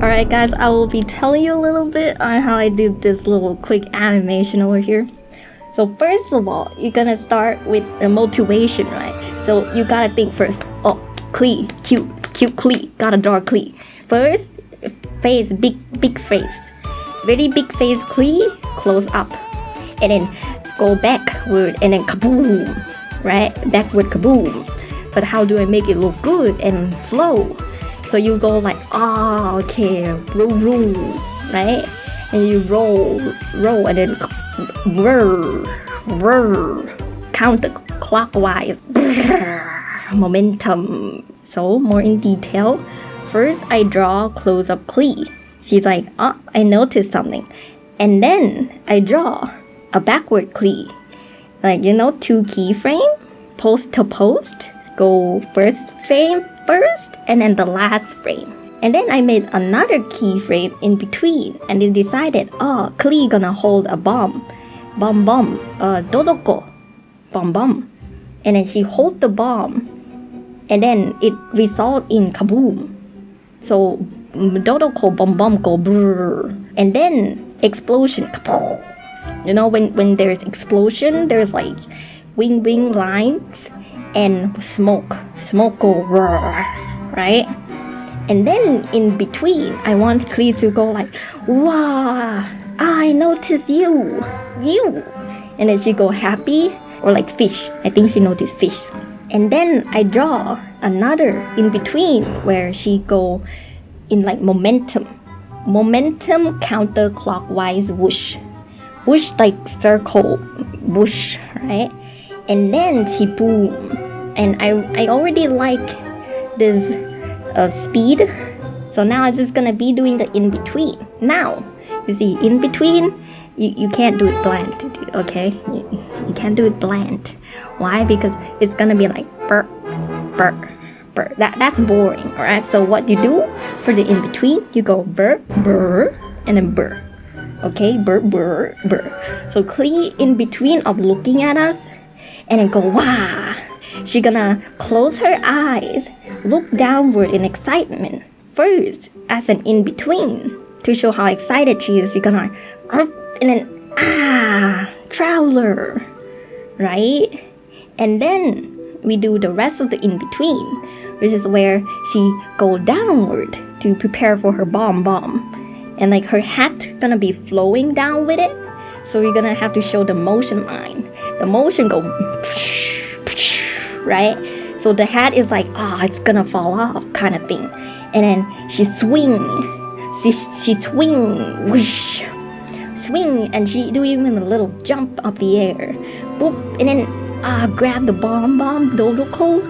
Alright guys, I will be telling you a little bit on how I do this little quick animation over here. So first of all, you're gonna start with the motivation, right? So you gotta think first, oh, Klee, cute Klee, gotta draw Klee. First, face, big face. Very big face Klee, close up. And then go backward and then kaboom, right? Backward kaboom. But how do I make it look good and flow? So you go like, oh, okay, roll, right? And you roll, and then whir, counterclockwise, momentum. So more in detail. First, I draw close-up Klee. She's like, oh, I noticed something. And then I draw a backward Klee. Like, 2 keyframe, post to post. Go first frame first, and then the last frame. And then I made another keyframe in between, and then decided, oh, Klee gonna hold a bomb, Dodoko, bomb. And then she hold the bomb, and then it result in kaboom. So Dodoko bomb go brrr, and then explosion, kaboom. When there's explosion, there's like wing lines and smoke go roar, right? And then in between, I want Klee to go like, wow, I noticed you. And then she go happy, or like fish. I think she noticed fish. And then I draw another in between where she go in like momentum counterclockwise whoosh like circle whoosh, right? And then she boom. And I already like this speed, so now I'm just gonna be doing the in between. Now you see, in between you can't do it bland, okay? You can't do it bland. Why? Because it's gonna be like burr. That's boring. Alright, so what you do for the in between, you go burr, and then burr. Okay, burr. So Klee in between of looking at us and then go wow. She gonna close her eyes, look downward in excitement. First, as an in-between, to show how excited she is, you're gonna and then traveler, right? And then we do the rest of the in-between, which is where she go downward to prepare for her bomb. And like her hat gonna be flowing down with it. So we're gonna have to show the motion line. The motion go right? So the hat is like, it's gonna fall off kind of thing. And then she swing, whoosh, swing, and she do even a little jump up the air, boop, and then grab the bomb Dodoko,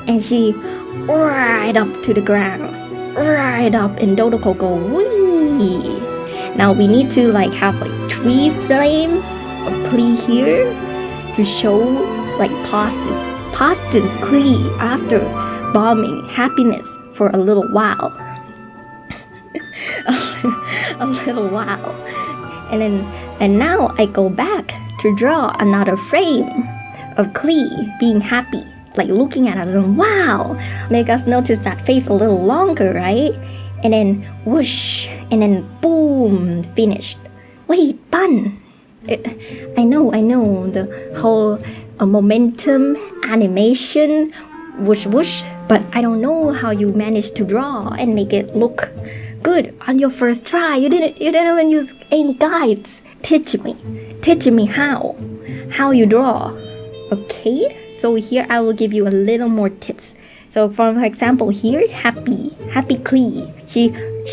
and she right up to the ground, right up, and Dodoko go wee. Now we need to like have like 3 frame of Klee here to show like positive Klee after bombing happiness for a little while. And now I go back to draw another frame of Klee being happy, like looking at us and wow, make us notice that face a little longer, right? And then whoosh, and then boom, finished. Wait, Bun, I know the whole momentum animation whoosh, but I don't know how you managed to draw and make it look good on your first try. You didn't even use any guides. Teach me how you draw. Okay, so here I will give you a little more tips. So for example, here happy Klee, she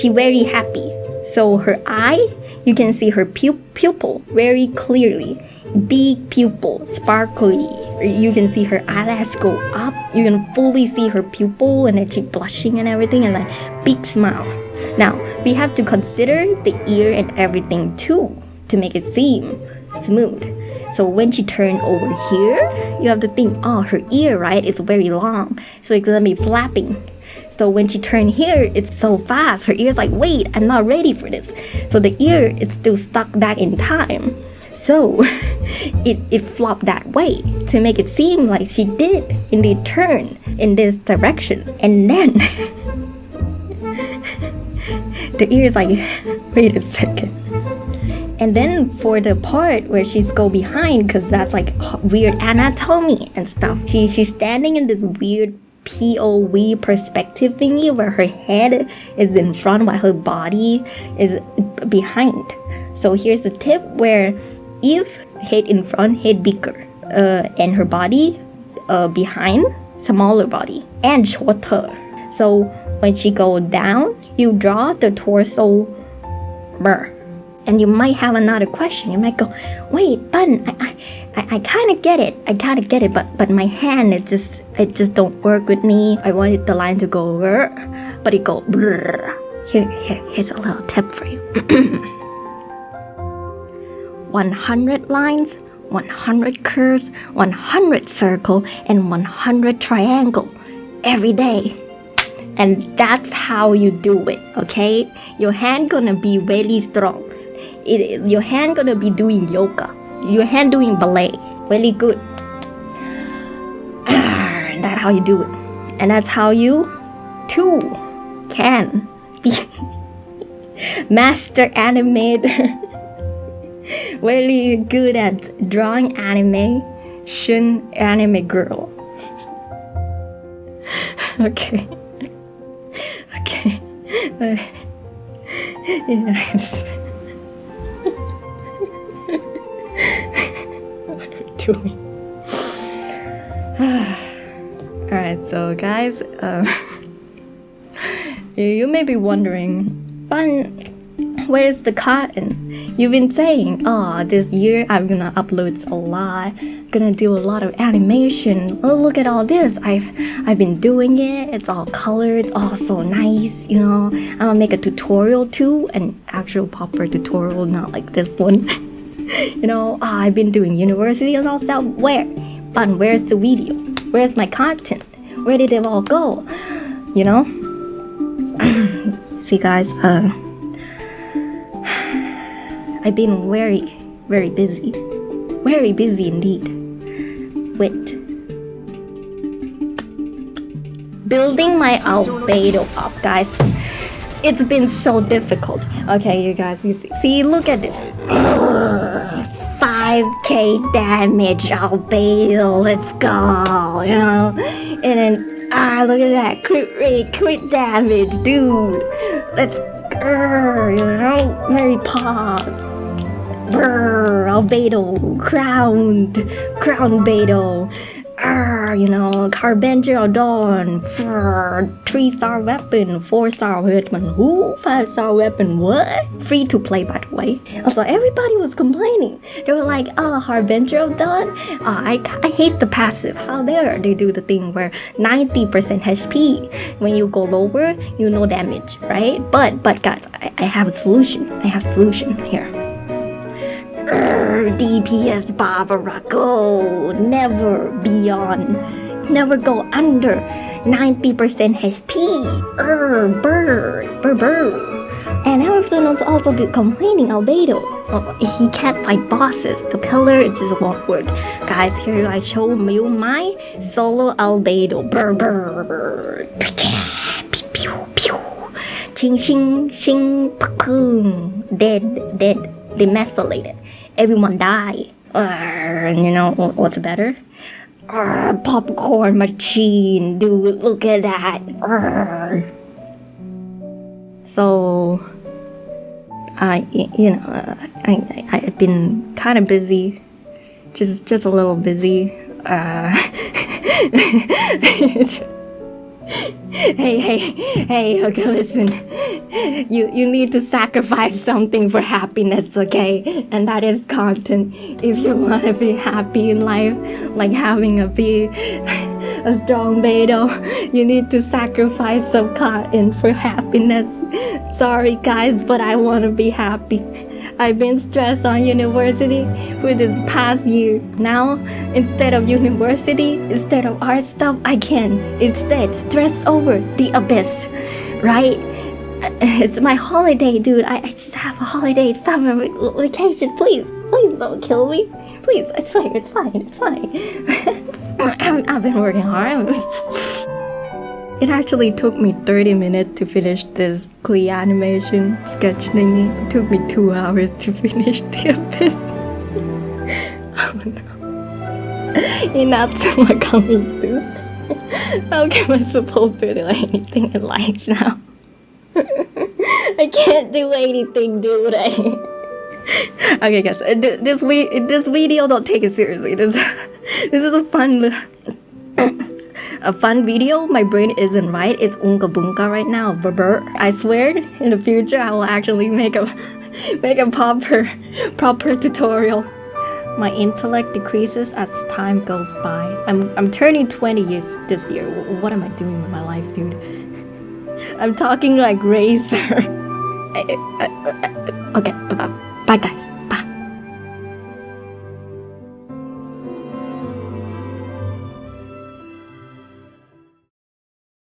very happy. So her eye, you can see her pupil very clearly. Big pupil, sparkly. You can see her eyelash go up. You can fully see her pupil, and then she blushing and everything, and like big smile. Now we have to consider the ear and everything too to make it seem smooth. So when she turned over here, you have to think, her ear, right? It's very long, so it's gonna be flapping. So when she turned here, it's so fast. Her ear's like, wait, I'm not ready for this. So the ear is still stuck back in time. So it flopped that way to make it seem like she did indeed turn in this direction. And then the ear's like, wait a second. And then for the part where she's go behind, because that's like weird anatomy and stuff, she's standing in this weird POV perspective thingy where her head is in front while her body is behind. So here's the tip where if head in front, head bigger, and her body behind, smaller body and shorter. So when she go down, you draw the torso burr. And you might have another question. You might go, wait, Bun, I kind of get it, but my hand, it just don't work with me. I wanted the line to go but it go brr. Here's a little tip for you. 100 lines, 100 curves, 100 circle, and 100 triangle every day. And that's how you do it, okay? Your hand gonna be really strong. Your hand gonna be doing yoga. Your hand doing ballet. Really good. That's how you do it. And that's how you too can be master animator. Really good at drawing animation, anime girl. Okay. Yeah. What are we doing? Alright, so guys, you may be wondering, Bun, where's the cotton? You've been saying, this year I'm gonna upload a lot, gonna do a lot of animation. Oh, look at all this. I've been doing it. It's all colored, it's all so nice, you know. I'm gonna make a tutorial too, an actual proper tutorial, not like this one. You know, I've been doing university and all that. Where? But where's the video? Where's my content? Where did it all go? You know? See guys, I've been very, very busy. Very busy indeed. With building my albedo up, guys. It's been so difficult. Okay, you guys, you see, look at this. 5k damage albedo, let's go, you know? And then, look at that, crit rate, crit damage, dude. Let's, you know, Mary Pop. Albedo, crown bedo. You know, Carpenter of Dawn, 3-star weapon, 4-star weapon, 5-star weapon, what? Free to play, by the way. Also, everybody was complaining. They were like, Harbinger of Dawn, I hate the passive. How dare they do the thing where 90% HP, when you go lower, you no damage, right? But guys, I have a solution. Here. DPS Barbara, go never go under 90% HP. And everyone was also be complaining albedo. He can't fight bosses. The pillar, it just won't work. Guys, here I show you my solo albedo. Ching ching ching, dead, demesolated. Everyone die. And you know what's better? Popcorn machine, dude. Look at that. So, I've been kind of busy, just a little busy. Hey, okay, listen. You need to sacrifice something for happiness, okay? And that is content. If you want to be happy in life, like having a strong bedo, you need to sacrifice some content for happiness. Sorry guys, but I want to be happy. I've been stressed on university for this past year. Now, instead of university, instead of art stuff, I can instead stress over the abyss, right? It's my holiday, dude. I just have a holiday, summer vacation, please. Please don't kill me. Please, I swear, it's fine, it's fine. I've been working hard. It actually took me 30 minutes to finish this Klee animation sketch thingy. It took me 2 hours to finish the abyss. Oh no. Inazuma coming soon. How am I supposed to do anything in life now? I can't do anything, dude. Okay, guys, this video, don't take it seriously. This is a fun video. My brain isn't right. It's unga bunga right now. I swear, in the future, I will actually make a proper tutorial. My intellect decreases as time goes by. I'm turning 20 years this year. What am I doing with my life, dude? I'm talking like Razer. Okay, bye guys.